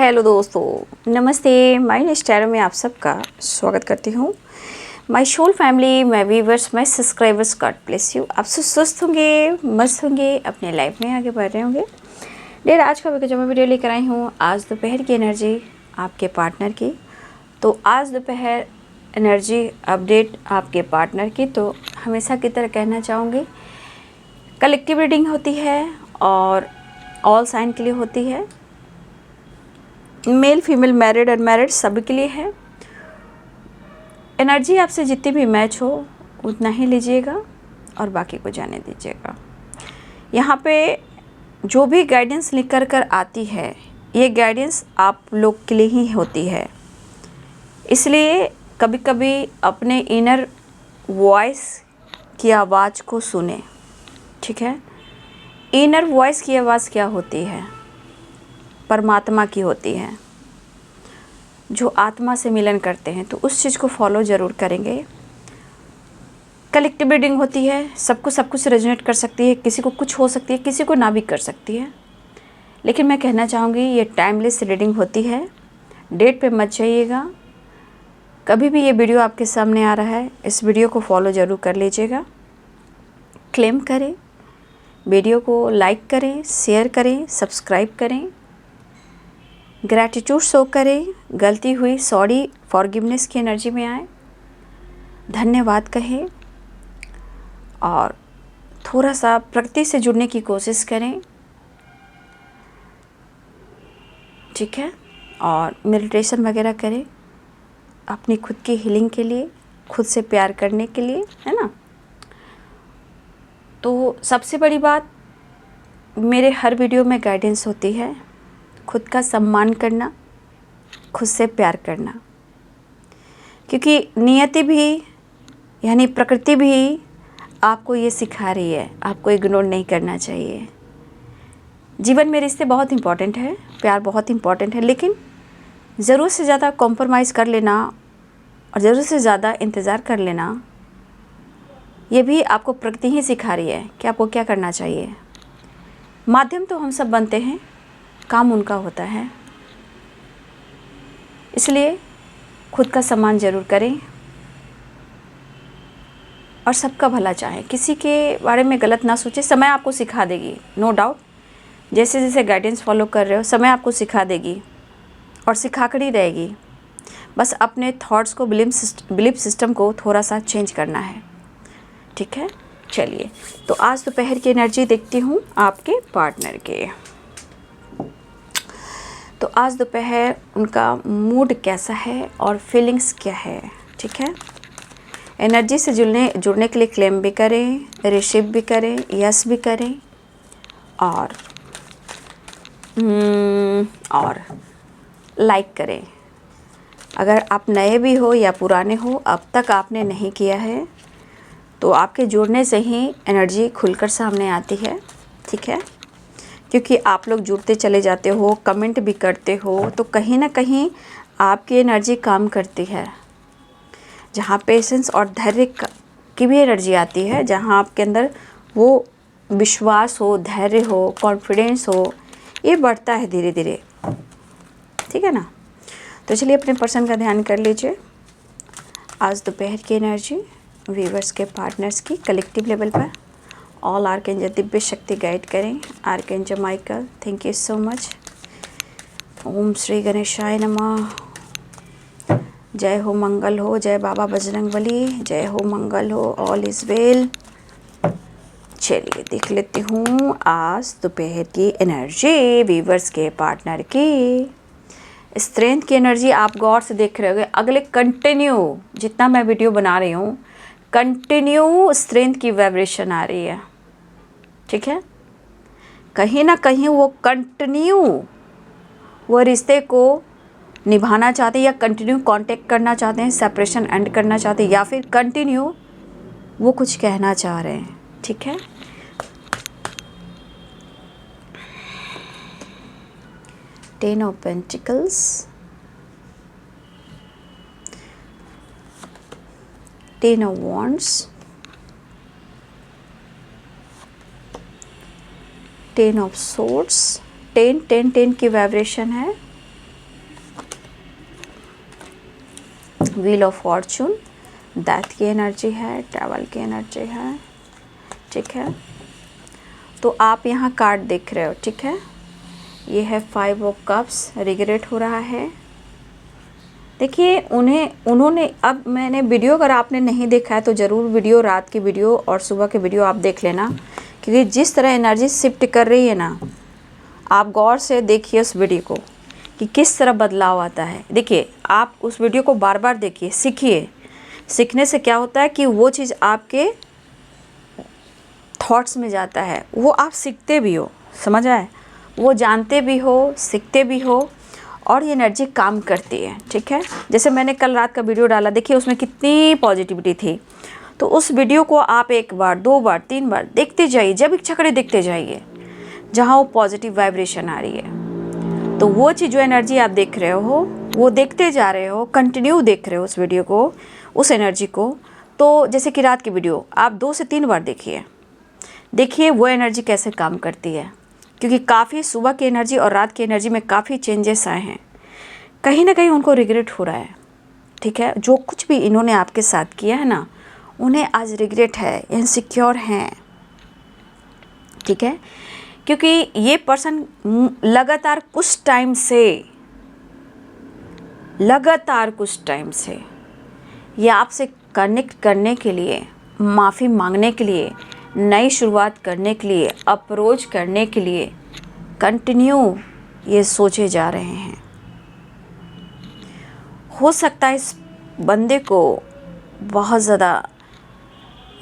Hello दोस्तों, नमस्ते। My style में आप सबका स्वागत करती हूँ। My soul family, my viewers, my subscribers, God bless you. आप सब स्वस्थ होंगे, मस्त होंगे, अपने लाइफ में आगे बढ़ रहे होंगे। डेर आज का जो मैं वीडियो लेकर आई हूँ, आज दोपहर की एनर्जी आपके पार्टनर की। तो आज दोपहर एनर्जी अपडेट आपके पार्टनर की। तो हमेशा की तरह कहना चाहूँगी, कलेक्टिव रीडिंग होती है और ऑल साइन के लिए होती है। मेल फीमेल मैरिड अनमैरिड सभी के लिए है। एनर्जी आपसे जितनी भी मैच हो उतना ही लीजिएगा और बाकी को जाने दीजिएगा। यहाँ पे जो भी गाइडेंस निकल कर आती है, ये गाइडेंस आप लोग के लिए ही होती है। इसलिए कभी कभी अपने इनर वॉइस की आवाज़ को सुने, ठीक है। इनर वॉइस की आवाज़ क्या होती है? परमात्मा की होती है, जो आत्मा से मिलन करते हैं। तो उस चीज़ को फॉलो ज़रूर करेंगे। कलेक्टिव रीडिंग होती है, सबको सब कुछ रेजोनेट कर सकती है, किसी को कुछ हो सकती है, किसी को ना भी कर सकती है। लेकिन मैं कहना चाहूँगी, ये टाइमलेस रीडिंग होती है। डेट पे मत जाइएगा। कभी भी ये वीडियो आपके सामने आ रहा है, इस वीडियो को फॉलो ज़रूर कर लीजिएगा। क्लेम करें, वीडियो को लाइक करें, शेयर करें, सब्सक्राइब करें, ग्रैटिट्यूड शो करें। गलती हुई सॉरी, फॉरगिवनेस की एनर्जी में आए, धन्यवाद कहें और थोड़ा सा प्रकृति से जुड़ने की कोशिश करें, ठीक है। और मेडिटेशन वगैरह करें अपनी खुद की हीलिंग के लिए, खुद से प्यार करने के लिए, है ना। तो सबसे बड़ी बात, मेरे हर वीडियो में गाइडेंस होती है, खुद का सम्मान करना, खुद से प्यार करना। क्योंकि नियति भी यानी प्रकृति भी आपको ये सिखा रही है, आपको इग्नोर नहीं करना चाहिए। जीवन में रिश्ते बहुत इम्पॉर्टेंट है, प्यार बहुत इम्पॉर्टेंट है, लेकिन ज़रूरत से ज़्यादा कॉम्प्रोमाइज़ कर लेना और ज़रूरत से ज़्यादा इंतज़ार कर लेना, ये भी आपको प्रकृति ही सिखा रही है कि आपको क्या करना चाहिए। माध्यम तो हम सब बनते हैं, काम उनका होता है। इसलिए खुद का सम्मान ज़रूर करें और सबका भला चाहें, किसी के बारे में गलत ना सोचें। समय आपको सिखा देगी, नो डाउट। जैसे जैसे गाइडेंस फॉलो कर रहे हो, समय आपको सिखा देगी और सिखा कर ही रहेगी। बस अपने थॉट्स को, बिलीफ सिस्टम को थोड़ा सा चेंज करना है, ठीक है। चलिए, तो आज दोपहर की एनर्जी देखती हूँ आपके पार्टनर के। तो आज दोपहर उनका मूड कैसा है और फीलिंग्स क्या है, ठीक है। एनर्जी से जुड़ने के लिए क्लेम भी करें, रिसीव भी करें, यस भी करें और लाइक करें। अगर आप नए भी हो या पुराने हो, अब तक आपने नहीं किया है, तो आपके जुड़ने से ही एनर्जी खुलकर सामने आती है, ठीक है। क्योंकि आप लोग जुड़ते चले जाते हो, कमेंट भी करते हो, तो कहीं ना कहीं आपकी एनर्जी काम करती है। जहाँ पेशेंस और धैर्य की भी एनर्जी आती है, जहाँ आपके अंदर वो विश्वास हो, धैर्य हो, कॉन्फिडेंस हो, ये बढ़ता है धीरे धीरे, ठीक है ना। तो चलिए अपने पर्सन का ध्यान कर लीजिए। आज दोपहर की एनर्जी व्यूवर्स के पार्टनर्स की कलेक्टिव लेवल पर ऑल आर्कएंजल दिव्य शक्ति गाइड करें। Archangel Michael, thank you so much. ओम श्री गणेशाय नमः। जय हो, मंगल हो, जय बाबा बजरंगबली, जय हो, मंगल हो, ऑल इज़ वेल। चलिए देख लेती हूँ आज दोपहर की एनर्जी व्यूवर्स के पार्टनर की। स्ट्रेंथ की एनर्जी आप गौर से देख रहे होंगे। अगले कंटिन्यू जितना मैं वीडियो बना रही हूँ, कंटिन्यू स्ट्रेंथ की वाइब्रेशन आ रही है, ठीक है। कहीं ना कहीं वो कंटिन्यू वो रिश्ते को निभाना चाहते हैं, या कंटिन्यू कांटेक्ट करना चाहते हैं, सेपरेशन एंड करना चाहते हैं, या फिर कंटिन्यू वो कुछ कहना चाह रहे हैं, ठीक है। Ten of pentacles, ten of wands, ten of swords. 10 10 10 की वाइब्रेशन है। व्हील ऑफ फॉर्चून, डेथ की एनर्जी है, ट्रैवल की एनर्जी है, ठीक है। तो आप यहाँ कार्ड देख रहे हो, ठीक है। ये है 5 ऑफ कप्स, रिग्रेट हो रहा है। देखिए उन्होंने, अब मैंने वीडियो, अगर आपने नहीं देखा है तो ज़रूर वीडियो, रात की वीडियो और सुबह के वीडियो आप देख लेना, क्योंकि जिस तरह एनर्जी शिफ्ट कर रही है ना, आप गौर से देखिए उस वीडियो को कि किस तरह बदलाव आता है। देखिए आप उस वीडियो को बार बार देखिए, सीखिए। सीखने से क्या होता है कि वो चीज़ आपके थॉट्स में जाता है, वो आप सीखते भी हो, समझ आए, वो जानते भी हो, सीखते भी हो, और ये एनर्जी काम करती है, ठीक है। जैसे मैंने कल रात का वीडियो डाला, देखिए उसमें कितनी पॉजिटिविटी थी। तो उस वीडियो को आप 1 बार 2 बार 3 बार देखते जाइए, जब इच्छा करे देखते जाइए, जहाँ वो पॉजिटिव वाइब्रेशन आ रही है। तो वो चीज़, जो एनर्जी आप देख रहे हो, वो देखते जा रहे हो, कंटिन्यू देख रहे हो उस वीडियो को, उस एनर्जी को। तो जैसे कि रात की वीडियो आप 2 से 3 बार देखिए वो एनर्जी कैसे काम करती है, क्योंकि काफ़ी सुबह की एनर्जी और रात की एनर्जी में काफ़ी चेंजेस आए हैं। कहीं ना कहीं उनको रिग्रेट हो रहा है, ठीक है। जो कुछ भी इन्होंने आपके साथ किया है ना, उन्हें आज रिग्रेट है, इनसिक्योर हैं, ठीक है। क्योंकि ये पर्सन लगातार कुछ टाइम से ये आपसे कनेक्ट करने के लिए, माफ़ी मांगने के लिए, नई शुरुआत करने के लिए, अप्रोच करने के लिए कंटिन्यू ये सोचे जा रहे हैं। हो सकता है इस बंदे को बहुत ज़्यादा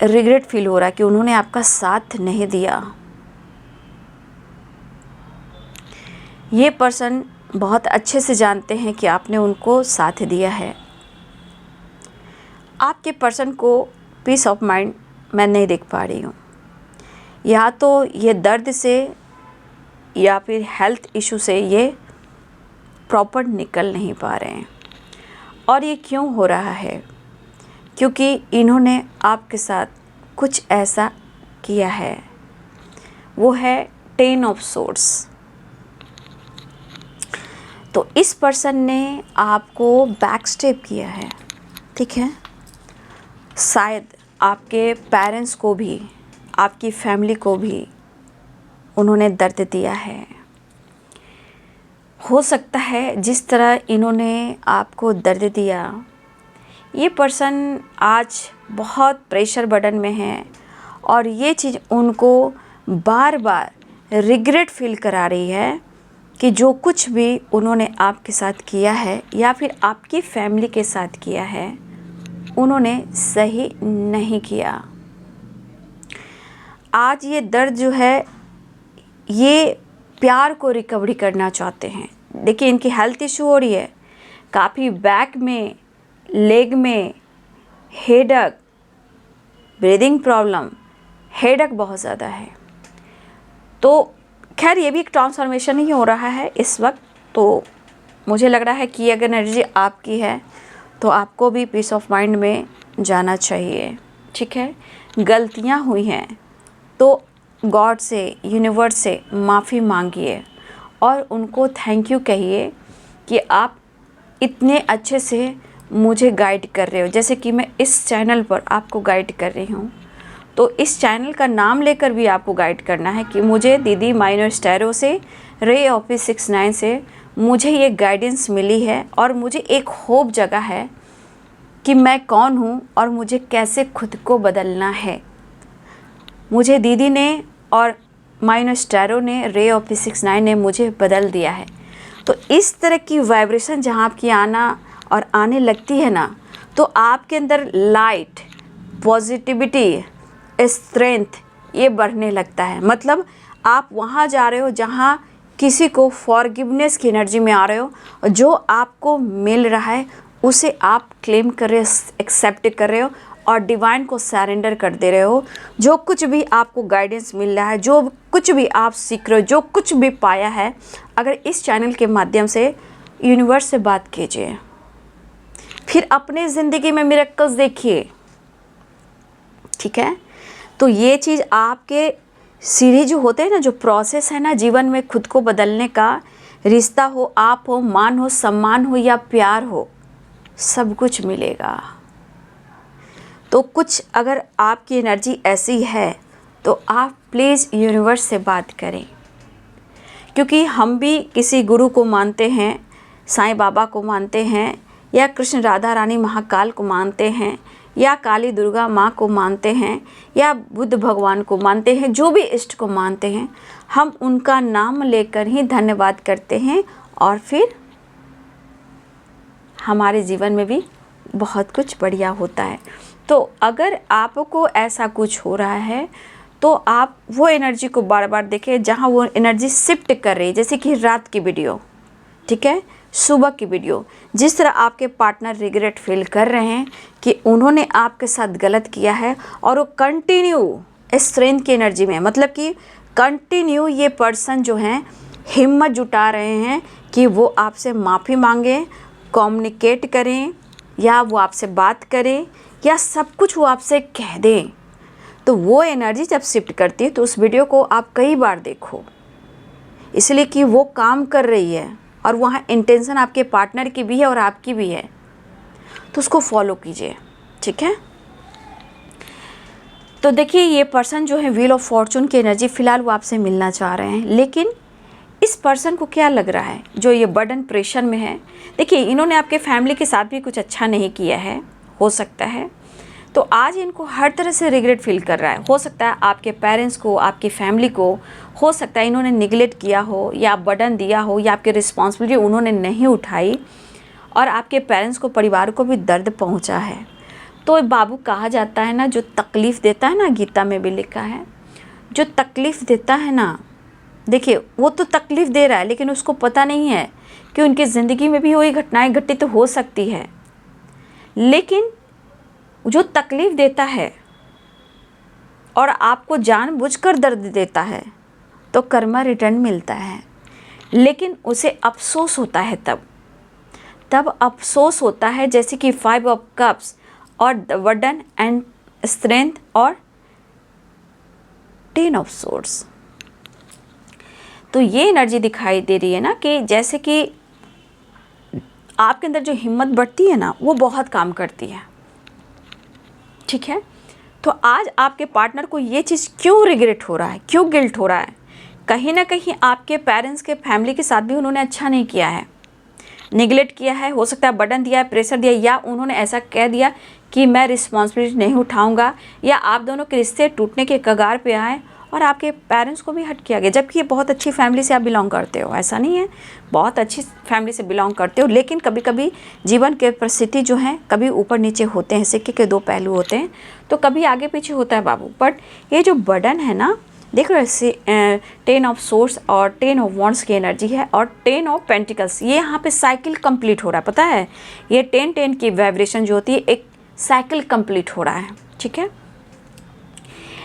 रिग्रेट फील हो रहा है कि उन्होंने आपका साथ नहीं दिया। ये पर्सन बहुत अच्छे से जानते हैं कि आपने उनको साथ दिया है। आपके पर्सन को पीस ऑफ माइंड मैं नहीं देख पा रही हूँ, या तो ये दर्द से या फिर हेल्थ इशू से ये प्रॉपर निकल नहीं पा रहे हैं। और ये क्यों हो रहा है? क्योंकि इन्होंने आपके साथ कुछ ऐसा किया है, वो है 10 ऑफ सोर्ड्स। तो इस पर्सन ने आपको बैक स्टेप किया है, ठीक है। शायद आपके पेरेंट्स को भी, आपकी फैमिली को भी उन्होंने दर्द दिया है। हो सकता है जिस तरह इन्होंने आपको दर्द दिया, ये पर्सन आज बहुत प्रेशर बर्डन में है, और ये चीज़ उनको बार बार रिग्रेट फील करा रही है कि जो कुछ भी उन्होंने आपके साथ किया है या फिर आपकी फैमिली के साथ किया है, उन्होंने सही नहीं किया। आज ये दर्द जो है, ये प्यार को रिकवरी करना चाहते हैं। देखिए इनकी हेल्थ इशू हो रही है, काफ़ी बैक में, लेग में हेडेक, ब्रीदिंग प्रॉब्लम, हेडेक बहुत ज़्यादा है। तो खैर ये भी एक ट्रांसफॉर्मेशन ही हो रहा है इस वक्त। तो मुझे लग रहा है कि अगर एनर्जी आपकी है तो आपको भी पीस ऑफ माइंड में जाना चाहिए, ठीक है। गलतियाँ हुई हैं तो गॉड से, यूनिवर्स से माफ़ी मांगिए और उनको थैंक यू कहिए कि आप इतने अच्छे से मुझे गाइड कर रहे हो। जैसे कि मैं इस चैनल पर आपको गाइड कर रही हूँ, तो इस चैनल का नाम लेकर भी आपको गाइड करना है कि मुझे दीदी माइनस टैरो से, रे ऑफिस 69 से मुझे ये गाइडेंस मिली है, और मुझे एक होप जगा है कि मैं कौन हूँ और मुझे कैसे खुद को बदलना है। मुझे दीदी ने और माइनस टैरो ने, रे ऑफिस 69 ने मुझे बदल दिया है। तो इस तरह की वाइब्रेशन जहाँ आपकी आना और आने लगती है ना, तो आपके अंदर लाइट, पॉजिटिविटी, स्ट्रेंथ ये बढ़ने लगता है। मतलब आप वहाँ जा रहे हो जहाँ किसी को फॉरगिवनेस की एनर्जी में आ रहे हो, और जो आपको मिल रहा है उसे आप क्लेम कर रहे हो, एक्सेप्ट कर रहे हो, और डिवाइन को सरेंडर कर दे रहे हो। जो कुछ भी आपको गाइडेंस मिल रहा है, जो कुछ भी आप सीख रहे हो, जो कुछ भी पाया है, अगर इस चैनल के माध्यम से यूनिवर्स से बात कीजिए, फिर अपने ज़िंदगी में मिरेकल्स देखिए, ठीक है। तो ये चीज़ आपके सीढ़ी जो होते हैं ना, जो प्रोसेस है ना जीवन में खुद को बदलने का, रिश्ता हो, आप हो, मान हो, सम्मान हो या प्यार हो, सब कुछ मिलेगा। तो कुछ अगर आपकी एनर्जी ऐसी है तो आप प्लीज़ यूनिवर्स से बात करें, क्योंकि हम भी किसी गुरु को मानते हैं, साईं बाबा को मानते हैं, या कृष्ण राधा रानी महाकाल को मानते हैं, या काली दुर्गा माँ को मानते हैं, या बुद्ध भगवान को मानते हैं, जो भी इष्ट को मानते हैं, हम उनका नाम लेकर ही धन्यवाद करते हैं और फिर हमारे जीवन में भी बहुत कुछ बढ़िया होता है। तो अगर आपको ऐसा कुछ हो रहा है तो आप वो एनर्जी को बार बार देखें जहाँ वो एनर्जी शिफ्ट कर रही है, जैसे कि रात की वीडियो, ठीक है, सुबह की वीडियो, जिस तरह आपके पार्टनर रिग्रेट फील कर रहे हैं कि उन्होंने आपके साथ गलत किया है और वो कंटिन्यू स्ट्रेंथ की एनर्जी में, मतलब कि कंटिन्यू ये पर्सन जो हैं हिम्मत जुटा रहे हैं कि वो आपसे माफ़ी मांगें, कम्युनिकेट करें, या वो आपसे बात करें, या सब कुछ वो आपसे कह दें। तो वो एनर्जी जब शिफ्ट करती है तो उस वीडियो को आप कई बार देखो, इसलिए कि वो काम कर रही है और वहाँ इंटेंशन आपके पार्टनर की भी है और आपकी भी है, तो उसको फॉलो कीजिए, ठीक है। तो देखिए ये पर्सन जो है व्हील ऑफ फॉर्चून की एनर्जी, फ़िलहाल वो आपसे मिलना चाह रहे हैं, लेकिन इस पर्सन को क्या लग रहा है जो ये बर्डन प्रेशर में है, देखिए इन्होंने आपके फैमिली के साथ भी कुछ अच्छा नहीं किया है, हो सकता है, तो आज इनको हर तरह से रिग्रेट फील कर रहा है। हो सकता है आपके पेरेंट्स को, आपकी फैमिली को, हो सकता है इन्होंने निगलेक्ट किया हो, या बर्डन दिया हो, या आपकी रिस्पॉन्सिबिलिटी उन्होंने नहीं उठाई, और आपके पेरेंट्स को, परिवार को भी दर्द पहुंचा है। तो बाबू कहा जाता है ना, जो तकलीफ़ देता है ना, गीता में भी लिखा है, जो तकलीफ़ देता है ना, देखिए वो तो तकलीफ़ दे रहा है लेकिन उसको पता नहीं है कि उनकी ज़िंदगी में भी वही घटनाएं घटित तो हो सकती है, लेकिन जो तकलीफ़ देता है और आपको जानबूझकर दर्द देता है तो कर्मा रिटर्न मिलता है, लेकिन उसे अफसोस होता है, तब अफसोस होता है, जैसे कि 5 ऑफ कप्स और द बर्डन एंड स्ट्रेंथ और 10 ऑफ सोर्ड्स। तो ये एनर्जी दिखाई दे रही है ना कि जैसे कि आपके अंदर जो हिम्मत बढ़ती है ना, वो बहुत काम करती है, ठीक है। तो आज आपके पार्टनर को ये चीज़ क्यों रिग्रेट हो रहा है, क्यों गिल्ट हो रहा है, कहीं ना कहीं आपके पेरेंट्स के फैमिली के साथ भी उन्होंने अच्छा नहीं किया है, निगलेक्ट किया है, हो सकता है बर्डन दिया है, प्रेशर दिया, या उन्होंने ऐसा कह दिया कि मैं रिस्पॉन्सिबिलिटी नहीं उठाऊंगा, या आप दोनों के रिश्ते टूटने के कगार पे आए और आपके पेरेंट्स को भी हट किया गया, जबकि ये बहुत अच्छी फैमिली से आप बिलोंग करते हो, ऐसा नहीं है, बहुत अच्छी फैमिली से बिलोंग करते हो, लेकिन कभी कभी जीवन के परिस्थिति जो हैं कभी ऊपर नीचे होते हैं, सिक्के के 2 पहलू होते हैं, तो कभी आगे पीछे होता है बाबू। बट ये जो बर्डन है ना, देख रहे हो 10 ऑफ सोर्स और 10 ऑफ वॉन्ड्स की एनर्जी है, और 10 ऑफ पेंटिकल्स, ये यहाँ पे साइकिल कंप्लीट हो रहा है, पता है, ये 10-10 की वाइब्रेशन जो होती है, एक साइकिल कंप्लीट हो रहा है, ठीक है।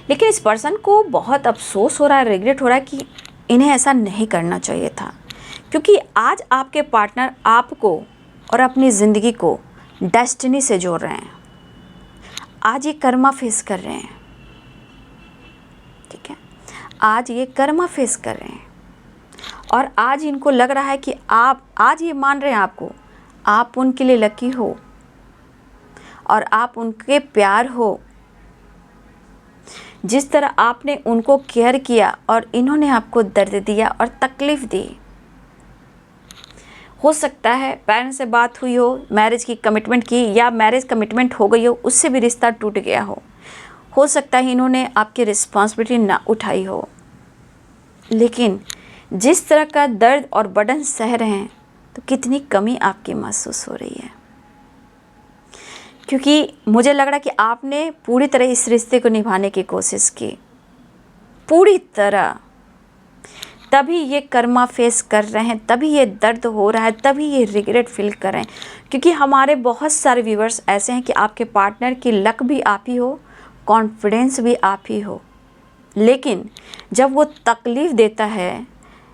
लेकिन इस पर्सन को बहुत अफसोस हो रहा है, रिग्रेट हो रहा है कि इन्हें ऐसा नहीं करना चाहिए था, क्योंकि आज आपके पार्टनर आपको और अपनी ज़िंदगी को डेस्टिनी से जोड़ रहे हैं, आज ये कर्मा फेस कर रहे हैं, ठीक है, आज ये कर्मा फेस कर रहे हैं, और आज इनको लग रहा है कि आप, आज ये मान रहे हैं आपको, आप उनके लिए लकी हो और आप उनके प्यार हो, जिस तरह आपने उनको केयर किया और इन्होंने आपको दर्द दिया और तकलीफ़ दी। हो सकता है पेरेंट्स से बात हुई हो, मैरिज की कमिटमेंट की, या मैरिज कमिटमेंट हो गई हो, उससे भी रिश्ता टूट गया हो सकता है इन्होंने आपकी रिस्पॉन्सिबिलिटी ना उठाई हो, लेकिन जिस तरह का दर्द और बर्डन सह रहे हैं तो कितनी कमी आपकी महसूस हो रही है, क्योंकि मुझे लग रहा है कि आपने पूरी तरह इस रिश्ते को निभाने की कोशिश की, पूरी तरह, तभी ये कर्मा फेस कर रहे हैं, तभी ये दर्द हो रहा है, तभी ये रिग्रेट फील कर रहे हैं, क्योंकि हमारे बहुत सारे व्यूवर्स ऐसे हैं कि आपके पार्टनर की लक भी आप ही हो, कॉन्फिडेंस भी आप ही हो, लेकिन जब वो तकलीफ़ देता है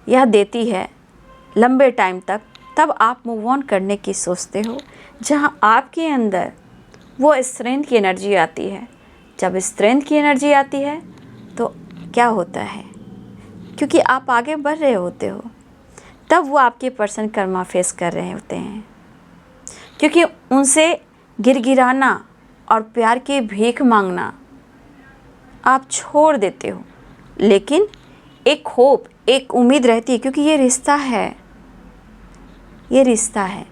या देती है लंबे टाइम तक, तब आप मूव ऑन करने की सोचते हो, जहाँ आपके अंदर वो स्ट्रेंथ की एनर्जी आती है। जब स्ट्रेंथ की एनर्जी आती है तो क्या होता है, क्योंकि आप आगे बढ़ रहे होते हो, तब वो आपके पर्सन कर्मा फेस कर रहे होते हैं, क्योंकि उनसे गिड़गिड़ाना और प्यार की भीख मांगना आप छोड़ देते हो, लेकिन एक होप, एक उम्मीद रहती है, क्योंकि ये रिश्ता है, ये रिश्ता है।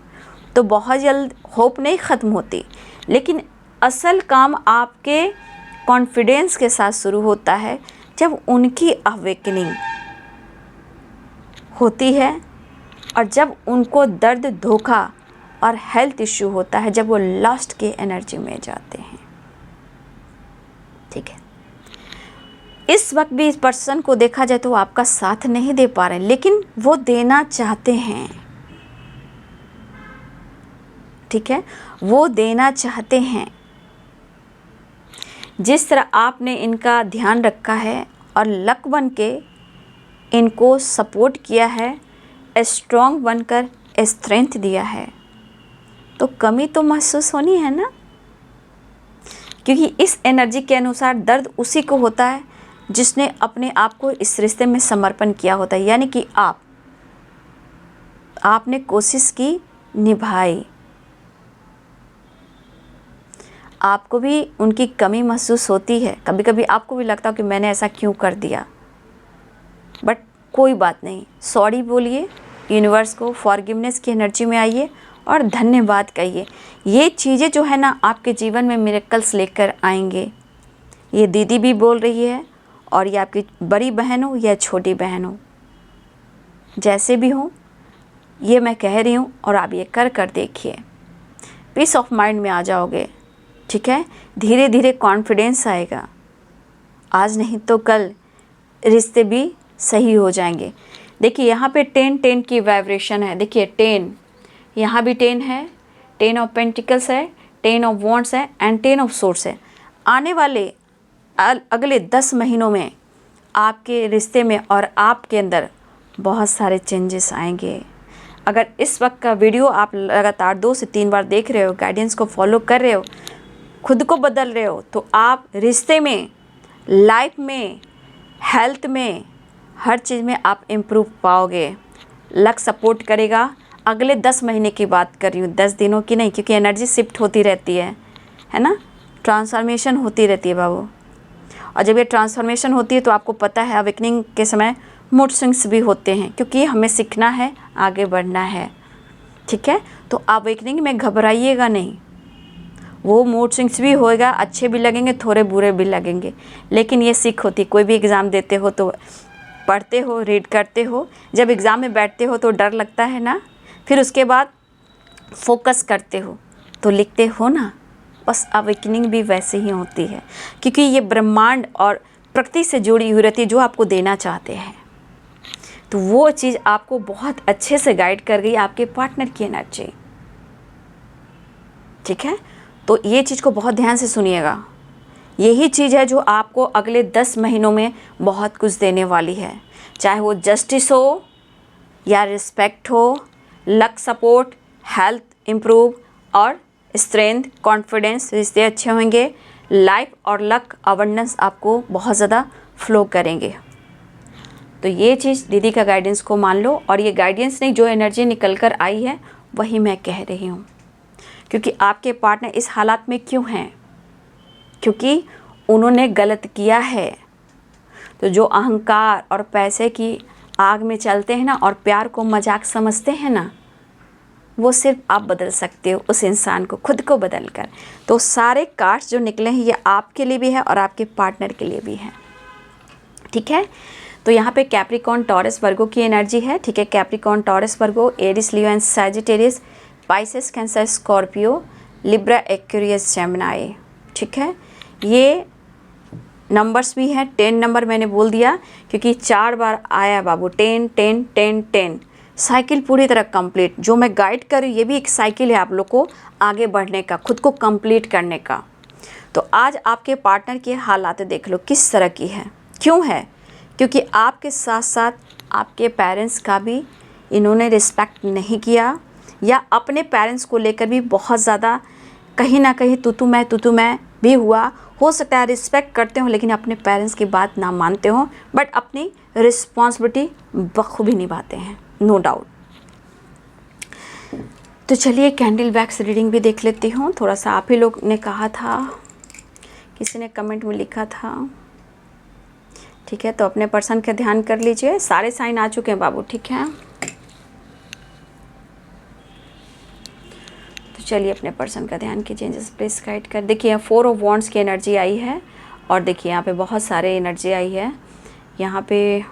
तो बहुत जल्द होप नहीं ख़त्म होती, लेकिन असल काम आपके कॉन्फिडेंस के साथ शुरू होता है जब उनकी अवेकनिंग होती है और जब उनको दर्द, धोखा और हेल्थ इश्यू होता है, जब वो लास्ट के एनर्जी में जाते हैं। ठीक है, इस वक्त भी इस पर्सन को देखा जाए तो वो आपका साथ नहीं दे पा रहे, लेकिन वो देना चाहते हैं। ठीक है, वो देना चाहते हैं। जिस तरह आपने इनका ध्यान रखा है और लक बन के इनको सपोर्ट किया है, स्ट्रॉन्ग बनकर स्ट्रेंथ दिया है, तो कमी तो महसूस होनी है ना, क्योंकि इस एनर्जी के अनुसार दर्द उसी को होता है जिसने अपने आप को इस रिश्ते में समर्पण किया होता है। यानी कि आपने कोशिश की, निभाई। आपको भी उनकी कमी महसूस होती है, कभी कभी आपको भी लगता है कि मैंने ऐसा क्यों कर दिया, बट कोई बात नहीं, सॉरी बोलिए यूनिवर्स को, फॉरगिवनेस की एनर्जी में आइए और धन्यवाद कहिए। ये चीज़ें जो है ना आपके जीवन में मिरेकल्स लेकर आएंगे। ये दीदी भी बोल रही है, और ये आपकी बड़ी बहन हो या छोटी बहन हो, जैसे भी हो, ये मैं कह रही हूँ और आप ये कर देखिए, पीस ऑफ माइंड में आ जाओगे। ठीक है, धीरे धीरे कॉन्फिडेंस आएगा, आज नहीं तो कल रिश्ते भी सही हो जाएंगे। देखिए यहाँ पे 10 की वाइब्रेशन है। देखिए 10, यहाँ भी 10 है, 10 ऑफ पेंटिकल्स है, 10 ऑफ वॉन्ड्स है एंड 10 ऑफ सोर्ड्स है। आने वाले अगले 10 महीनों में आपके रिश्ते में और आपके अंदर बहुत सारे चेंजेस आएंगे। अगर इस वक्त का वीडियो आप लगातार 2 से 3 बार देख रहे हो, गाइडेंस को फॉलो कर रहे हो, खुद को बदल रहे हो, तो आप रिश्ते में, लाइफ में, हेल्थ में, हर चीज़ में आप इम्प्रूव पाओगे। लक सपोर्ट करेगा। अगले 10 महीने की बात कर रही हूँ, 10 दिनों की नहीं, क्योंकि एनर्जी शिफ्ट होती रहती है ना, ट्रांसफॉर्मेशन होती रहती है बाबू। और जब ये ट्रांसफॉर्मेशन होती है तो आपको पता है अवेकनिंग के समय मूड स्विंग्स भी होते हैं, क्योंकि हमें सीखना है, आगे बढ़ना है। ठीक है, तो अवेकनिंग में घबराइएगा नहीं, वो मूड स्विंग्स भी होएगा, अच्छे भी लगेंगे, थोड़े बुरे भी लगेंगे, लेकिन ये सीख होती है। कोई भी एग्ज़ाम देते हो तो पढ़ते हो, रीड करते हो, जब एग्ज़ाम में बैठते हो तो डर लगता है ना, फिर उसके बाद फोकस करते हो तो लिखते हो ना। बस अवेकनिंग भी वैसे ही होती है, क्योंकि ये ब्रह्मांड और प्रकृति से जुड़ी हुई रहती है जो आपको देना चाहते हैं। तो वो चीज़ आपको बहुत अच्छे से गाइड कर गई, आपके पार्टनर की एनर्जी। ठीक है, तो ये चीज़ को बहुत ध्यान से सुनिएगा। यही चीज़ है जो आपको अगले 10 महीनों में बहुत कुछ देने वाली है, चाहे वो जस्टिस हो या रिस्पेक्ट हो, लक सपोर्ट, हेल्थ इम्प्रूव और स्ट्रेंथ, कॉन्फिडेंस, रिश्ते अच्छे होंगे, लाइफ और लक अबंडेंस आपको बहुत ज़्यादा फ्लो करेंगे। तो ये चीज़ दीदी का गाइडेंस को मान लो, और ये गाइडेंस नहीं, जो एनर्जी निकल कर आई है वही मैं कह रही हूँ। क्योंकि आपके पार्टनर इस हालात में क्यों हैं, क्योंकि उन्होंने गलत किया है। तो जो अहंकार और पैसे की आग में चलते हैं ना और प्यार को मजाक समझते हैं ना, वो सिर्फ आप बदल सकते हो उस इंसान को, खुद को बदल कर। तो सारे कार्ड्स जो निकले हैं ये आपके लिए भी है और आपके पार्टनर के लिए भी है। ठीक है, तो यहाँ पे कैप्रिकॉर्न, टॉरस, वर्गो की एनर्जी है। ठीक है, Capricorn, Taurus, Virgo, Aries, Leo and Sagittarius, Pisces, Cancer, Scorpio, Libra, Aquarius, Gemini. ठीक है, ये नंबर्स भी हैं। 10 नंबर मैंने बोल दिया क्योंकि 4 बार आया बाबू, 10 10 10 10। साइकिल पूरी तरह कंप्लीट, जो मैं गाइड कर रही हूँ ये भी एक साइकिल है आप लोग को आगे बढ़ने का, खुद को कंप्लीट करने का। तो आज आपके पार्टनर की हालात देख लो किस तरह की है, क्यों है, क्योंकि आपके साथ साथ आपके पेरेंट्स का भी इन्होंने रिस्पेक्ट नहीं किया, या अपने पेरेंट्स को लेकर भी बहुत ज़्यादा कहीं ना कहीं तू मैं भी हुआ। हो सकता है रिस्पेक्ट करते हो लेकिन अपने पेरेंट्स की बात ना मानते हो, बट अपनी रिस्पॉन्सिबिलिटी बखूबी निभाते हैं, नो डाउट। तो चलिए कैंडल वैक्स रीडिंग भी देख लेती हूँ। थोड़ा सा आप ही लोग ने कहा था, किसी ने कमेंट में लिखा था। ठीक है, तो अपने पर्सन का ध्यान कर लीजिए। सारे साइन आ चुके हैं बाबू, ठीक है। तो चलिए अपने पर्सन का ध्यान कीजिए, जैसे प्लीज गाइड कर। देखिए 4 ऑफ वॉन्ड्स की एनर्जी आई है और देखिए यहाँ पे बहुत सारे एनर्जी आई है। यहाँ पे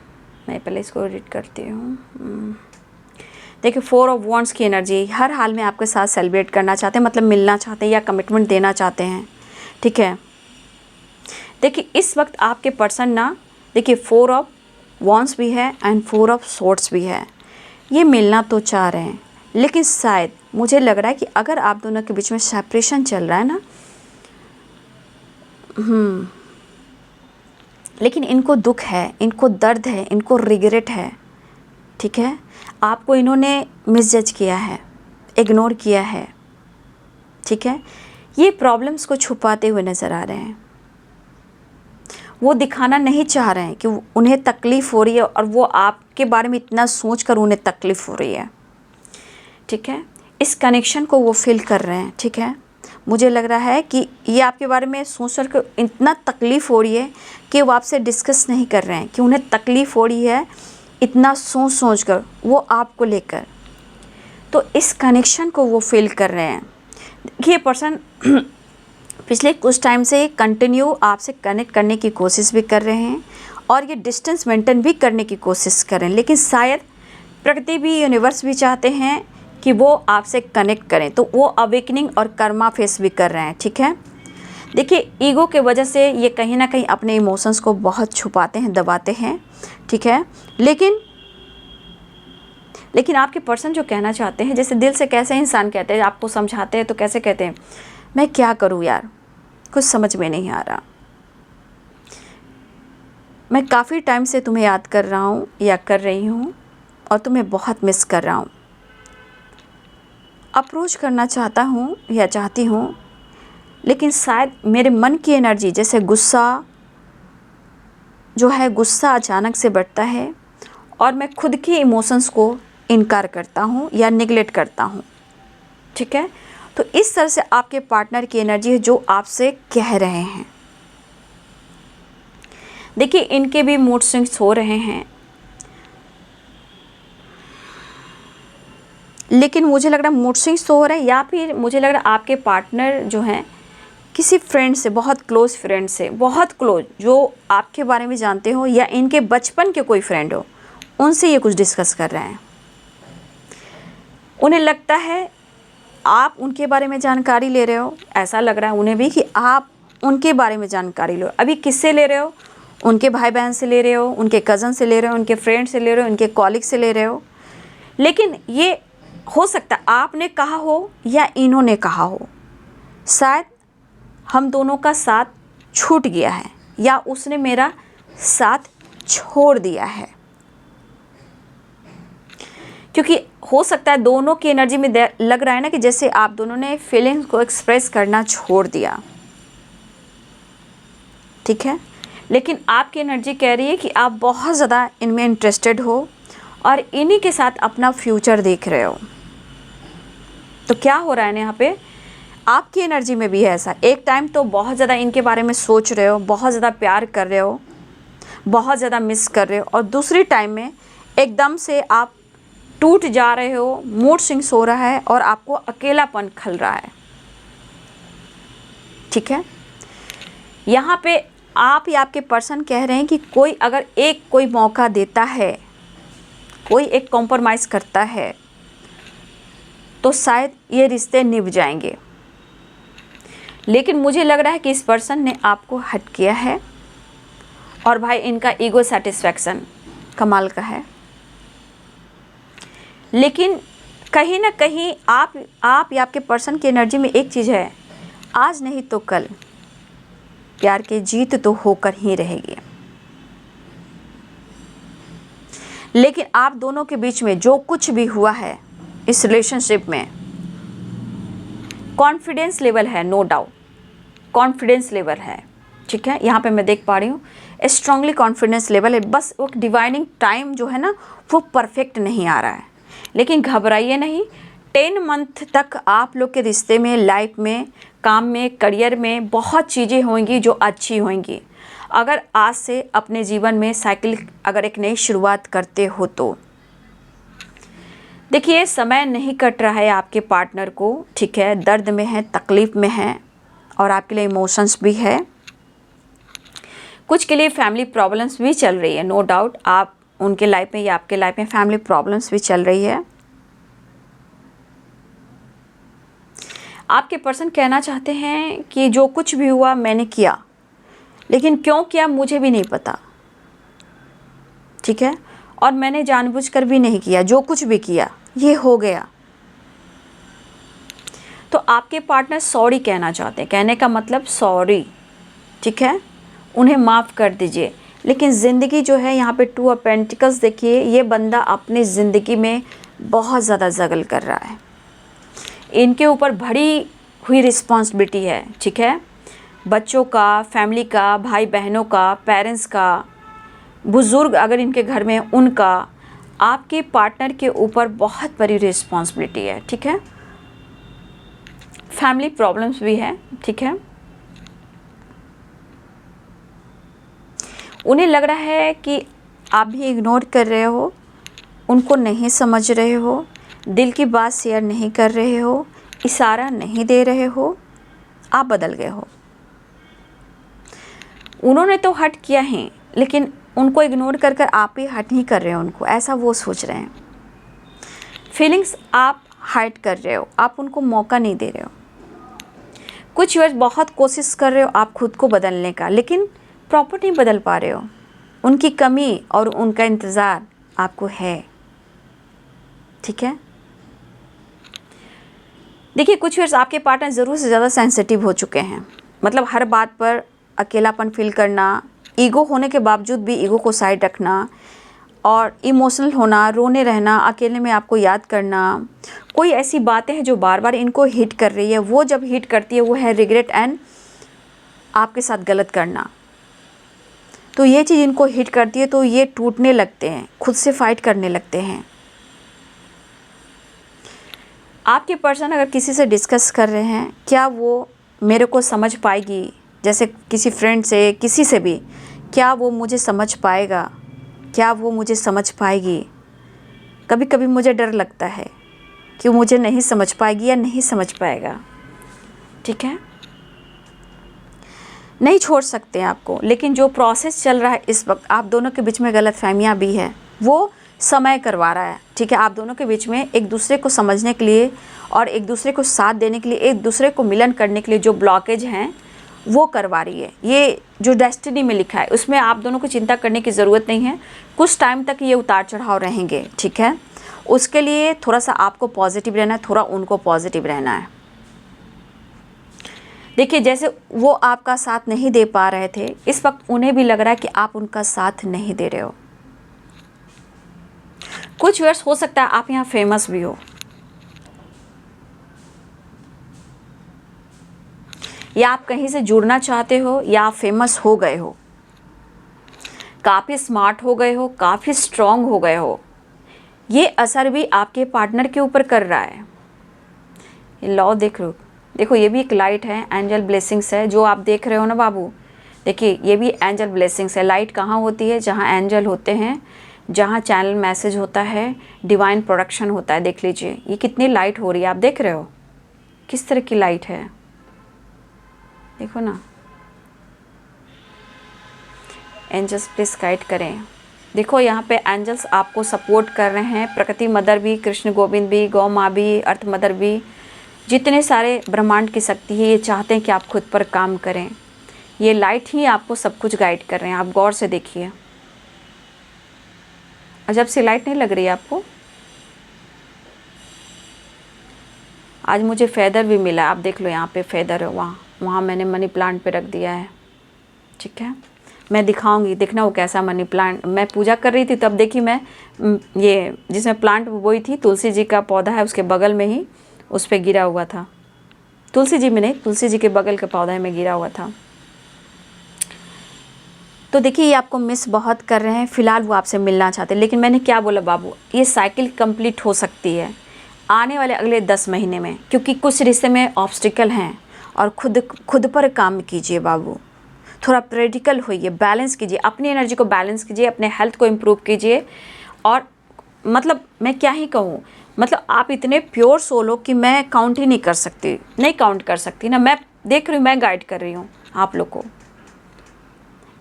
मैं पहले इसको रीड करती हूँ। देखिए 4 ऑफ वॉन्ड्स की एनर्जी हर हाल में आपके साथ सेलिब्रेट करना चाहते हैं, मतलब मिलना चाहते हैं या कमिटमेंट देना चाहते हैं। ठीक है, देखिए इस वक्त आपके पर्सन ना, देखिए 4 ऑफ वॉन्ड्स भी है एंड 4 ऑफ सोर्ड्स भी है। ये मिलना तो चाह रहे हैं, लेकिन शायद मुझे लग रहा है कि अगर आप दोनों के बीच में सेपरेशन चल रहा है ना, लेकिन इनको दुख है, इनको दर्द है, इनको रिग्रेट है। ठीक है, आपको इन्होंने मिसजज किया है, इग्नोर किया है। ठीक है, ये प्रॉब्लम्स को छुपाते हुए नज़र आ रहे हैं। वो दिखाना नहीं चाह रहे हैं कि उन्हें तकलीफ़ हो रही है और वो आपके बारे में इतना सोच कर उन्हें तकलीफ़ हो रही है। ठीक है, इस कनेक्शन को वो फील कर रहे हैं। ठीक है, मुझे लग रहा है कि ये आपके बारे में सोच कर इतना तकलीफ़ हो रही है कि वो आपसे डिस्कस नहीं कर रहे हैं, कि उन्हें तकलीफ़ हो रही है इतना सोच कर वो आपको लेकर। तो इस कनेक्शन को वो फील कर रहे हैं। ये पर्सन पिछले कुछ टाइम से कंटिन्यू आपसे कनेक्ट करने की कोशिश भी कर रहे हैं और ये डिस्टेंस मेंटेन भी करने की कोशिश कर रहे हैं, लेकिन शायद प्रकृति भी, यूनिवर्स भी चाहते हैं कि वो आपसे कनेक्ट करें, तो वो अवेकनिंग और कर्मा फेस भी कर रहे हैं। ठीक है, देखिए ईगो के वजह से ये कहीं ना कहीं अपने इमोशंस को बहुत छुपाते हैं, दबाते हैं। ठीक है, लेकिन आपके पर्सन जो कहना चाहते हैं, जैसे दिल से कैसे इंसान कहते हैं, आपको समझाते हैं तो कैसे कहते हैं, मैं क्या करूं यार, कुछ समझ में नहीं आ रहा, मैं काफ़ी टाइम से तुम्हें याद कर रहा हूं या कर रही हूं और तुम्हें बहुत मिस कर रहा हूं, अप्रोच करना चाहता हूं या चाहती हूं, लेकिन शायद मेरे मन की एनर्जी, जैसे गुस्सा जो है, गुस्सा अचानक से बढ़ता है और मैं खुद के इमोशंस को इनकार करता हूँ या निगलेक्ट करता हूँ। ठीक है, तो इस तरह से आपके पार्टनर की एनर्जी है जो आपसे कह रहे हैं। देखिए इनके भी मूड स्विंग्स हो रहे हैं, लेकिन मुझे लग रहा है मूड स्विंग्स तो हो रहा है, या फिर मुझे लग रहा है आपके पार्टनर जो हैं किसी फ्रेंड से, बहुत क्लोज फ्रेंड से, बहुत क्लोज, जो आपके बारे में जानते हो या इनके बचपन के कोई फ्रेंड हो, उनसे ये कुछ डिस्कस कर रहे हैं। उन्हें लगता है आप उनके बारे में जानकारी ले रहे हो, ऐसा लग रहा है उन्हें भी कि आप उनके बारे में जानकारी लो। अभी किससे ले रहे हो? उनके भाई बहन से ले रहे हो, उनके कज़न से ले रहे हो, उनके फ्रेंड से ले रहे हो, उनके कॉलीग से ले रहे हो। लेकिन ये हो सकता है आपने कहा हो या इन्होंने कहा हो, शायद हम दोनों का साथ छूट गया है या उसने मेरा साथ छोड़ दिया है। क्योंकि हो सकता है दोनों की एनर्जी में लग रहा है ना कि जैसे आप दोनों ने फीलिंग्स को एक्सप्रेस करना छोड़ दिया। ठीक है, लेकिन आपकी एनर्जी कह रही है कि आप बहुत ज़्यादा इनमें इंटरेस्टेड हो और इन्हीं के साथ अपना फ्यूचर देख रहे हो। तो क्या हो रहा है ना यहाँ पे, आपकी एनर्जी में भी है ऐसा। एक टाइम तो बहुत ज़्यादा इनके बारे में सोच रहे हो, बहुत ज़्यादा प्यार कर रहे हो, बहुत ज़्यादा मिस कर रहे हो, और दूसरी टाइम में एकदम से आप टूट जा रहे हो, मूड स्विंग्स हो रहा है और आपको अकेलापन खल रहा है। ठीक है, यहाँ पे आप या आपके पर्सन कह रहे हैं कि कोई अगर कोई मौका देता है, कोई एक कॉम्प्रोमाइज़ करता है, तो शायद ये रिश्ते निभ जाएंगे। लेकिन मुझे लग रहा है कि इस पर्सन ने आपको हट किया है और भाई इनका ईगो सेटिस्फैक्शन कमाल का है। लेकिन कहीं ना कहीं आप या आपके पर्सन की एनर्जी में एक चीज़ है, आज नहीं तो कल प्यार की जीत तो होकर ही रहेगी। लेकिन आप दोनों के बीच में जो कुछ भी हुआ है इस रिलेशनशिप में, कॉन्फिडेंस लेवल है, नो डाउट कॉन्फिडेंस लेवल है। ठीक है, यहाँ पे मैं देख पा रही हूँ स्ट्रांगली कॉन्फिडेंस लेवल है, बस वो डिवाइनिंग टाइम जो है ना वो परफेक्ट नहीं आ रहा है। लेकिन घबराइए नहीं, 10 मंथ तक आप लोग के रिश्ते में, लाइफ में, काम में, करियर में बहुत चीज़ें होंगी जो अच्छी होंगी। अगर आज से अपने जीवन में साइकिल अगर एक नई शुरुआत करते हो तो देखिए, समय नहीं कट रहा है आपके पार्टनर को, ठीक है, दर्द में है, तकलीफ़ में है और आपके लिए इमोशंस भी है। कुछ के लिए फैमिली प्रॉब्लम्स भी चल रही है, नो डाउट। आप उनके लाइफ में या आपके लाइफ में फैमिली प्रॉब्लम्स भी चल रही है। आपके पर्सन कहना चाहते हैं कि जो कुछ भी हुआ मैंने किया, लेकिन क्यों किया मुझे भी नहीं पता, ठीक है, और मैंने जानबूझकर भी नहीं किया, जो कुछ भी किया ये हो गया। तो आपके पार्टनर सॉरी कहना चाहते हैं, कहने का मतलब सॉरी, ठीक है, उन्हें माफ़ कर दीजिए। लेकिन ज़िंदगी जो है यहाँ पे 2 ऑफ पेंटिकल्स, देखिए ये बंदा अपनी ज़िंदगी में बहुत ज़्यादा जगल कर रहा है। इनके ऊपर भरी हुई रिस्पॉन्सिबिलिटी है, ठीक है, बच्चों का, फैमिली का, भाई बहनों का, पेरेंट्स का, बुज़ुर्ग अगर इनके घर में उनका, आपके पार्टनर के ऊपर बहुत बड़ी रिस्पॉन्सिबिलिटी है, ठीक है। फैमिली प्रॉब्लम्स भी है, ठीक है। उन्हें लग रहा है कि आप भी इग्नोर कर रहे हो, उनको नहीं समझ रहे हो, दिल की बात शेयर नहीं कर रहे हो, इशारा नहीं दे रहे हो, आप बदल गए हो। उन्होंने तो हर्ट किया है, लेकिन उनको इग्नोर कर कर आप ही हर्ट नहीं कर रहे हो उनको, ऐसा वो सोच रहे हैं। फीलिंग्स आप हर्ट कर रहे हो, आप उनको मौका नहीं दे रहे हो। कुछ वर्ष बहुत कोशिश कर रहे हो आप खुद को बदलने का, लेकिन प्रॉपर नहीं बदल पा रहे हो। उनकी कमी और उनका इंतज़ार आपको है, ठीक है। देखिए, कुछ वर्ष आपके पार्टनर ज़रूर से ज़्यादा सेंसिटिव हो चुके हैं, मतलब हर बात पर अकेलापन फील करना, ईगो होने के बावजूद भी ईगो को साइड रखना और इमोशनल होना, रोने रहना, अकेले में आपको याद करना। कोई ऐसी बातें हैं जो बार बार इनको हिट कर रही है, वो जब हिट करती है वो है रिग्रेट एंड आपके साथ गलत करना। तो ये चीज़ इनको हिट करती है तो ये टूटने लगते हैं, खुद से फाइट करने लगते हैं। आपके पर्सन अगर किसी से डिस्कस कर रहे हैं, क्या वो मेरे को समझ पाएगी, जैसे किसी फ्रेंड से, किसी से भी, क्या वो मुझे समझ पाएगा, क्या वो मुझे समझ पाएगी। कभी कभी मुझे डर लगता है कि मुझे नहीं समझ पाएगी या नहीं समझ पाएगा, ठीक है। नहीं छोड़ सकते हैं आपको, लेकिन जो प्रोसेस चल रहा है इस वक्त, आप दोनों के बीच में गलतफहमियां भी है, वो समय करवा रहा है, ठीक है। आप दोनों के बीच में एक दूसरे को समझने के लिए और एक दूसरे को साथ देने के लिए, एक दूसरे को मिलन करने के लिए जो ब्लॉकेज हैं वो करवा रही है। ये जो डेस्टिनी में लिखा है उसमें आप दोनों को चिंता करने की ज़रूरत नहीं है। कुछ टाइम तक ये उतार चढ़ाव रहेंगे, ठीक है। उसके लिए थोड़ा सा आपको पॉजिटिव रहना है, थोड़ा उनको पॉजिटिव रहना है। देखिए, जैसे वो आपका साथ नहीं दे पा रहे थे, इस वक्त उन्हें भी लग रहा है कि आप उनका साथ नहीं दे रहे हो। कुछ वर्ष हो सकता है आप यहाँ फेमस भी हो, या आप कहीं से जुड़ना चाहते हो, या आप फेमस हो गए हो, काफ़ी स्मार्ट हो गए हो, काफ़ी स्ट्रॉन्ग हो गए हो। ये असर भी आपके पार्टनर के ऊपर कर रहा है। ये लॉ देख लो, देखो ये भी एक लाइट है, एंजल ब्लेसिंग्स है जो आप देख रहे हो ना बाबू। देखिए ये भी एंजल ब्लेसिंग्स है। लाइट कहाँ होती है? जहाँ एंजल होते हैं, जहाँ चैनल मैसेज होता है, डिवाइन प्रोडक्शन होता है। देख लीजिए ये कितनी लाइट हो रही है, आप देख रहे हो किस तरह की लाइट है, देखो ना। एंजल्स प्लीज गाइड करें। देखो यहाँ पे एंजल्स आपको सपोर्ट कर रहे हैं। प्रकृति मदर भी, कृष्ण गोविंद भी, गौ माँ भी, अर्थ मदर भी, जितने सारे ब्रह्मांड की शक्ति है, ये चाहते हैं कि आप खुद पर काम करें। ये लाइट ही आपको सब कुछ गाइड कर रहे हैं। आप गौर से देखिए, अजब सी लाइट नहीं लग रही है आपको? आज मुझे फेदर भी मिला, आप देख लो यहाँ पे फेदर है, वहाँ मैंने मनी प्लांट पे रख दिया है, ठीक है। मैं दिखाऊंगी, देखना वो कैसा मनी प्लांट। मैं पूजा कर रही थी तब देखी मैं, ये जिसमें प्लांट बोई थी, तुलसी जी का पौधा है उसके बगल में ही, उस पर गिरा हुआ था। तुलसी जी में नहीं, तुलसी जी के बगल के पौधे में गिरा हुआ था। तो देखिए ये आपको मिस बहुत कर रहे हैं, फ़िलहाल वो आपसे मिलना चाहते हैं। लेकिन मैंने क्या बोला बाबू, ये साइकिल कंप्लीट हो सकती है। आने वाले अगले 10 महीने में, क्योंकि कुछ रिश्ते में ऑब्स्टिकल हैं और खुद पर काम कीजिए बाबू, थोड़ा प्रैक्टिकल होइए, बैलेंस कीजिए, अपनी एनर्जी को बैलेंस कीजिए, अपने हेल्थ को इम्प्रूव कीजिए। और मतलब मैं क्या ही कहूँ, मतलब आप इतने प्योर सोल हो कि मैं काउंट ही नहीं कर सकती, नहीं काउंट कर सकती ना। मैं देख रही हूँ, मैं गाइड कर रही हूँ आप लोग को।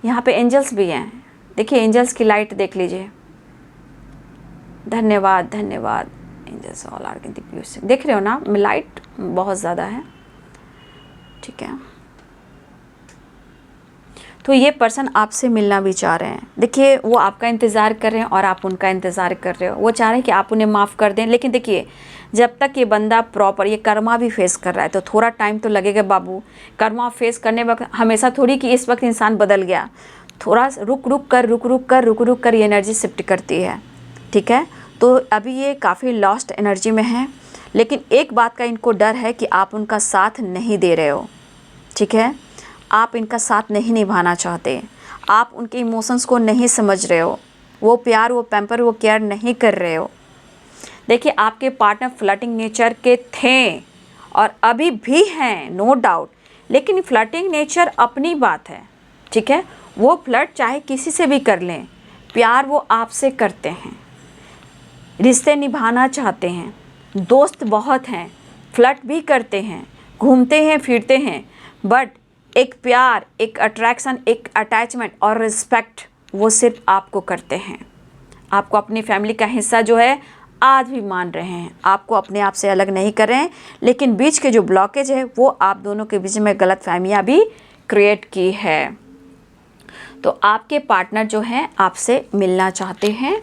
यहाँ पे एंजल्स भी हैं, देखिए एंजल्स की लाइट देख लीजिए। धन्यवाद धन्यवाद angels all are in the pure. देख रहे हो ना, लाइट बहुत ज़्यादा है, ठीक है। तो ये पर्सन आपसे मिलना भी चाह रहे हैं। देखिए वो आपका इंतज़ार कर रहे हैं और आप उनका इंतज़ार कर रहे हो। वो चाह रहे हैं कि आप उन्हें माफ़ कर दें, लेकिन देखिए जब तक ये बंदा प्रॉपर ये कर्मा भी फेस कर रहा है तो थोड़ा टाइम तो लगेगा बाबू। कर्मा फेस करने वक्त हमेशा थोड़ी कि इस वक्त इंसान बदल गया, थोड़ा रुक रुक कर ये एनर्जी शिफ्ट करती है, ठीक है। तो अभी ये काफ़ी लॉस्ट एनर्जी में है, लेकिन एक बात का इनको डर है कि आप उनका साथ नहीं दे रहे हो, ठीक है। आप इनका साथ नहीं निभाना चाहते, आप उनके इमोशंस को नहीं समझ रहे हो, वो प्यार, वो पैम्पर, वो केयर नहीं कर रहे हो। देखिए आपके पार्टनर फ्लर्टिंग नेचर के थे और अभी भी हैं, नो डाउट, लेकिन फ्लर्टिंग नेचर अपनी बात है, ठीक है। वो फ्लर्ट चाहे किसी से भी कर लें, प्यार वो आपसे करते हैं, रिश्ते निभाना चाहते हैं, दोस्त बहुत हैं, फ्लर्ट भी करते हैं, घूमते हैं फिरते हैं, बट एक प्यार, एक अट्रैक्शन, एक अटैचमेंट और रिस्पेक्ट वो सिर्फ आपको करते हैं। आपको अपनी फैमिली का हिस्सा जो है आज भी मान रहे हैं, आपको अपने आप से अलग नहीं कर रहे हैं, लेकिन बीच के जो ब्लॉकेज है वो आप दोनों के बीच में गलतफहमियां भी क्रिएट की है। तो आपके पार्टनर जो हैं आपसे मिलना चाहते हैं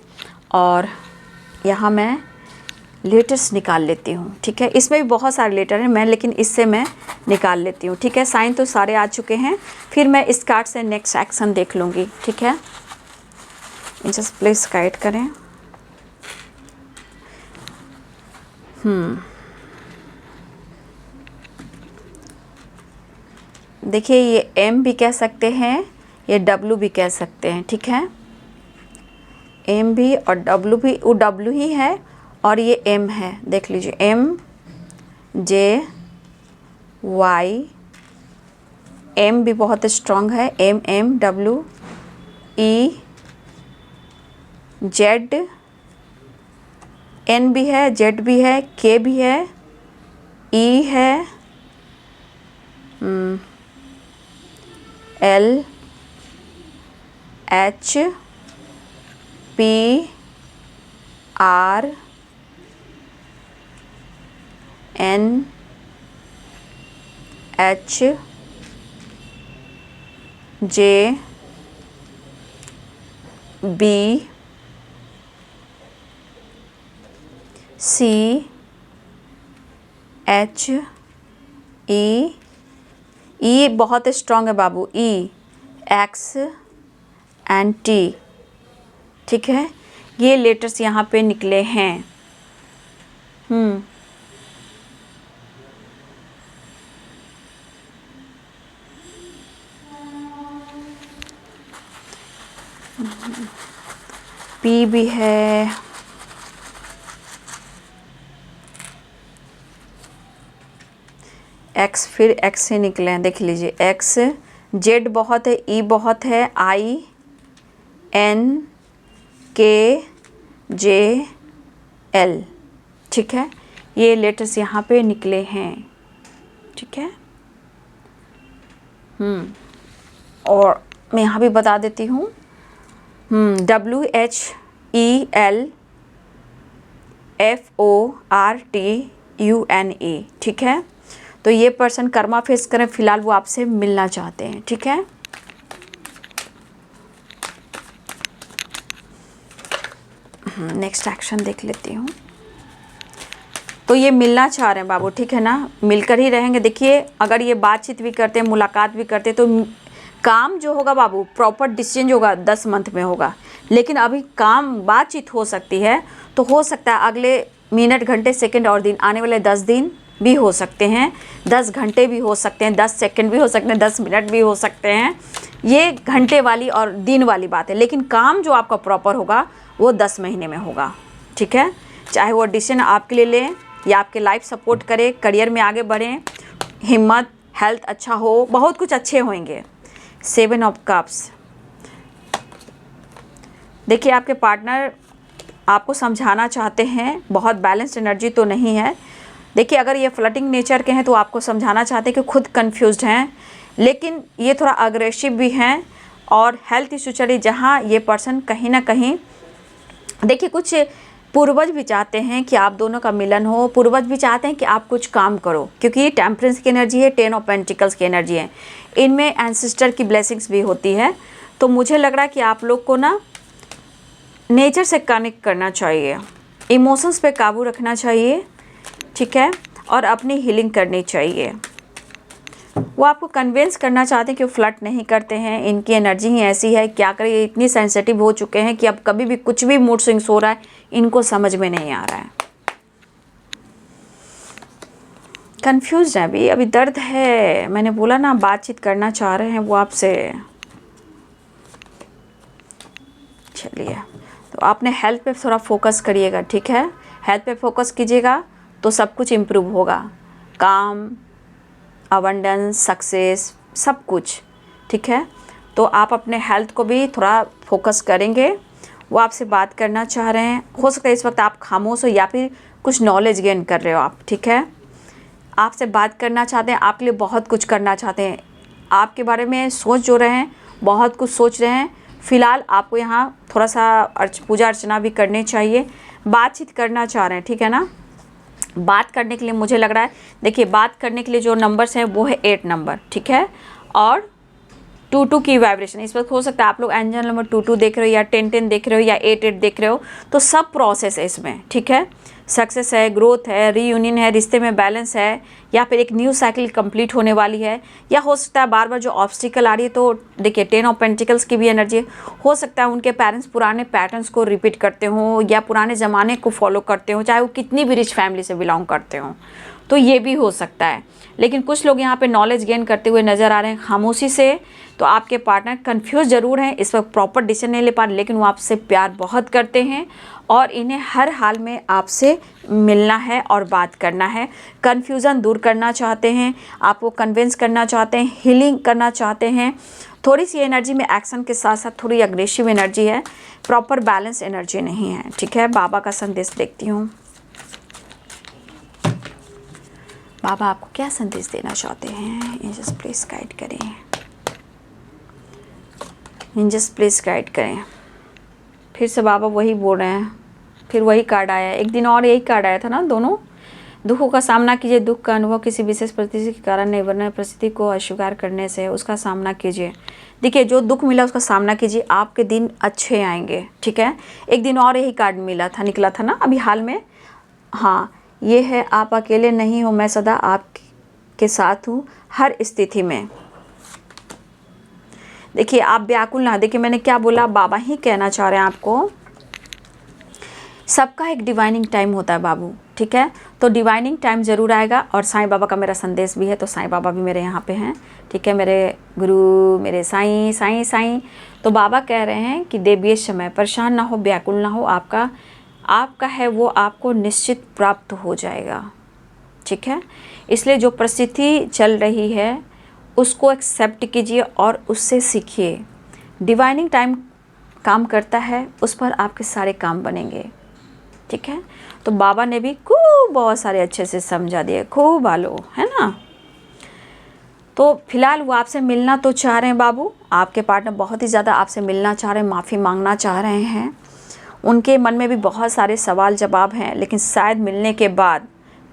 और यहाँ मैं लेटर्स निकाल लेती हूँ, ठीक है। इसमें भी बहुत सारे लेटर हैं मैं, लेकिन इससे मैं निकाल लेती हूँ, ठीक है। साइन तो सारे आ चुके हैं, फिर मैं इस कार्ड से नेक्स्ट एक्शन देख लूँगी, ठीक है। जस्ट प्लीज़ गाइड करें। देखिए ये एम भी कह सकते हैं, ये डब्लू भी कह सकते हैं, ठीक है। एम भी और डब्लू भी, वो डब्लू ही है और ये एम है, देख लीजिए एम जे वाई, एम भी बहुत स्ट्रॉन्ग है, M M W E Z, N भी है, जेड भी है, के भी है, ई है, L H P R N H J B C H E बहुत स्ट्रॉन्ग है बाबू, ई एक्स एंड टी, ठीक है। ये लेटर्स यहाँ पे निकले हैं। पी भी है, एक्स, फिर एक्स से निकले हैं, देख लीजिए एक्स, जेड बहुत है, ई बहुत है, आई एन के जे एल, ठीक है। ये लेटर्स यहाँ पे निकले हैं, ठीक है। और मैं यहाँ भी बता देती हूँ, W H E L F O R T U N A, ठीक है। तो ये पर्सन कर्मा फेस करें, फिलहाल वो आपसे मिलना चाहते हैं, ठीक है। नेक्स्ट एक्शन देख लेती हूँ। तो ये मिलना चाह रहे हैं बाबू, ठीक है ना, मिलकर ही रहेंगे। देखिए अगर ये बातचीत भी करते हैं, मुलाकात भी करते हैं, तो काम जो होगा बाबू प्रॉपर डिसीजन होगा 10 मंथ में होगा, लेकिन अभी काम बातचीत हो सकती है, तो हो सकता है अगले मिनट घंटे सेकंड और दिन, आने वाले 10 दिन भी हो सकते हैं, 10 घंटे भी हो सकते हैं, 10 सेकंड भी हो सकते हैं, 10 मिनट भी हो सकते हैं। ये घंटे वाली और दिन वाली बात है, लेकिन काम जो आपका प्रॉपर होगा वो 10 महीने में होगा, ठीक है। चाहे वो डिसीजन आपके लिए लें ये आपके लाइफ सपोर्ट करे, करियर में आगे बढ़ें, हिम्मत, हेल्थ अच्छा हो, बहुत कुछ अच्छे होंगे। 7 ऑफ कप्स। देखिए आपके पार्टनर आपको समझाना चाहते हैं, बहुत बैलेंस्ड एनर्जी तो नहीं है। देखिए अगर ये फ्लर्टिंग नेचर के हैं तो आपको समझाना चाहते हैं कि खुद कंफ्यूज्ड हैं, लेकिन ये थोड़ा अग्रेसिव भी हैं और हेल्थ इशू चलिए जहाँ ये पर्सन कहीं ना कहीं, देखिए कुछ पूर्वज भी चाहते हैं कि आप दोनों का मिलन हो, पूर्वज भी चाहते हैं कि आप कुछ काम करो, क्योंकि ये टेम्परेंस की एनर्जी है, 10 ऑफ पेंटिकल्स की एनर्जी है, इनमें एंसेस्टर की ब्लेसिंग्स भी होती है। तो मुझे लग रहा है कि आप लोग को ना नेचर से कनेक्ट करना चाहिए, इमोशंस पे काबू रखना चाहिए, ठीक है, और अपनी हीलिंग करनी चाहिए। वो आपको कन्विंस करना चाहते हैं कि वो फ्लर्ट नहीं करते हैं, इनकी एनर्जी ही ऐसी है, क्या करें, ये इतनी सेंसिटिव हो चुके हैं कि अब कभी भी कुछ भी मूड स्विंग्स हो रहा है इनको समझ में नहीं आ रहा है, कंफ्यूज है अभी दर्द है। मैंने बोला ना बातचीत करना चाह रहे हैं वो आपसे। चलिए तो आपने हेल्थ पे थोड़ा फोकस करिएगा, ठीक है, हेल्थ पे फोकस कीजिएगा तो सब कुछ इम्प्रूव होगा, काम, अबंडेंस, सक्सेस, सब कुछ, ठीक है। तो आप अपने हेल्थ को भी थोड़ा फोकस करेंगे। वो आपसे बात करना चाह रहे हैं, हो सकता है इस वक्त आप खामोश हो या फिर कुछ नॉलेज गेन कर रहे हो आप, ठीक है, आपसे बात करना चाहते हैं, आपके लिए बहुत कुछ करना चाहते हैं, आपके बारे में सोच जो रहे हैं, बहुत कुछ सोच रहे हैं। फ़िलहाल आपको यहाँ थोड़ा सा पूजा अर्चना भी करनी चाहिए, बातचीत करना चाह रहे हैं, ठीक है ना। बात करने के लिए मुझे लग रहा है, देखिए बात करने के लिए जो नंबर्स हैं वो है 8 नंबर, ठीक है, और 22 की वाइब्रेशन। इस वक्त हो सकता है आप लोग एंजल नंबर 22 देख रहे हो या 10 देख रहे हो या 8 देख रहे हो, तो सब प्रोसेस है इसमें, ठीक है, सक्सेस है, ग्रोथ है, रीयूनियन है, रिश्ते में बैलेंस है, या फिर एक न्यू साइकिल कंप्लीट होने वाली है, या हो सकता है बार बार जो ऑब्स्टिकल आ रही है, तो देखिए 10 ऑफ पेंटिकल्स की भी एनर्जी हो सकता है उनके पेरेंट्स पुराने पैटर्न्स को रिपीट करते हों या पुराने ज़माने को फॉलो करते हों, चाहे वो कितनी भी रिच फैमिली से बिलोंग करते हों, तो ये भी हो सकता है। लेकिन कुछ लोग यहाँ पे नॉलेज गेन करते हुए नज़र आ रहे हैं खामोशी से। तो आपके पार्टनर कंफ्यूज ज़रूर हैं, इस वक्त प्रॉपर डिसीजन नहीं ले पा रहे, लेकिन वो आपसे प्यार बहुत करते हैं और इन्हें हर हाल में आपसे मिलना है और बात करना है, कन्फ्यूज़न दूर करना चाहते हैं, आपको कन्विंस करना चाहते हैं, हीलिंग करना चाहते हैं। थोड़ी सी एनर्जी में एक्शन के साथ साथ थोड़ी अग्रेसिव एनर्जी है, प्रॉपर बैलेंस एनर्जी नहीं है, ठीक है। बाबा का संदेश देखती हूँ, बाबा आपको क्या संदेश देना चाहते हैं, एंजल्स प्लीज गाइड करें, एंजल्स प्लीज गाइड करें। फिर से बाबा वही बोल रहे हैं, फिर वही कार्ड आया, एक दिन और यही कार्ड आया था ना, दोनों। दुखों का सामना कीजिए, दुख का अनुभव किसी विशेष परिस्थिति के कारण नहीं बना, परिस्थिति को अस्वीकार करने से उसका सामना कीजिए। देखिए जो दुख मिला उसका सामना कीजिए, आपके दिन अच्छे आएंगे, ठीक है। एक दिन और यही कार्ड मिला था, निकला था ना अभी हाल में, हाँ ये है, आप अकेले नहीं हो, मैं सदा आपके साथ हूँ हर स्थिति में। देखिए आप व्याकुल ना, देखिए मैंने क्या बोला, बाबा ही कहना चाह रहे हैं आपको, सबका एक डिवाइनिंग टाइम होता है बाबू, ठीक है। तो डिवाइनिंग टाइम ज़रूर आएगा। और साईं बाबा का मेरा संदेश भी है, तो साईं बाबा भी मेरे यहाँ पे हैं, ठीक है, मेरे गुरु, मेरे साईं साईं साईं। तो बाबा कह रहे हैं कि देवीय समय, परेशान ना हो, व्याकुल ना हो, आपका है वो आपको निश्चित प्राप्त हो जाएगा, ठीक है। इसलिए जो परिस्थिति चल रही है उसको एक्सेप्ट कीजिए और उससे सीखिए। डिवाइनिंग टाइम काम करता है, उस पर आपके सारे काम बनेंगे, ठीक है। तो बाबा ने भी खूब बहुत सारे अच्छे से समझा दिए, खूब आलो, है ना। तो फिलहाल वो आपसे मिलना तो चाह रहे हैं बाबू, आपके पार्टनर बहुत ही ज़्यादा आपसे मिलना चाह रहे हैं, माफ़ी मांगना चाह रहे हैं। उनके मन में भी बहुत सारे सवाल जवाब हैं, लेकिन शायद मिलने के बाद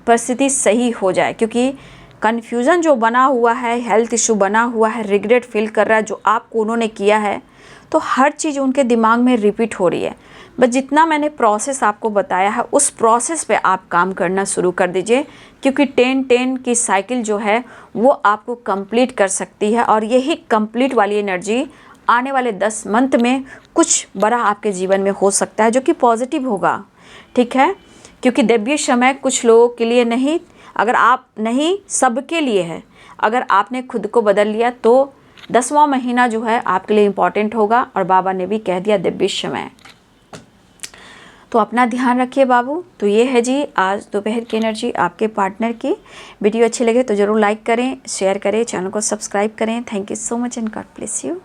परिस्थिति सही हो जाए, क्योंकि कन्फ्यूज़न जो बना हुआ है, हेल्थ इशू बना हुआ है, रिग्रेट फील कर रहा है जो आपको उन्होंने किया है, तो हर चीज़ उनके दिमाग में रिपीट हो रही है। बस जितना मैंने प्रोसेस आपको बताया है उस प्रोसेस पे आप काम करना शुरू कर दीजिए, क्योंकि 10-10 की साइकिल जो है वो आपको कंप्लीट कर सकती है, और यही कंप्लीट वाली एनर्जी आने वाले 10 मंथ में कुछ बड़ा आपके जीवन में हो सकता है जो कि पॉजिटिव होगा, ठीक है। क्योंकि दैवीय समय कुछ लोगों के लिए नहीं, अगर आप नहीं, सबके लिए है। अगर आपने खुद को बदल लिया तो 10वां महीना जो है आपके लिए इम्पॉर्टेंट होगा, और बाबा ने भी कह दिया दैवीय समय। तो अपना ध्यान रखिए बाबू। तो ये है जी आज दोपहर की एनर्जी आपके पार्टनर की। वीडियो अच्छी लगे तो ज़रूर लाइक करें, शेयर करें, चैनल को सब्सक्राइब करें। Thank you so much and God bless you.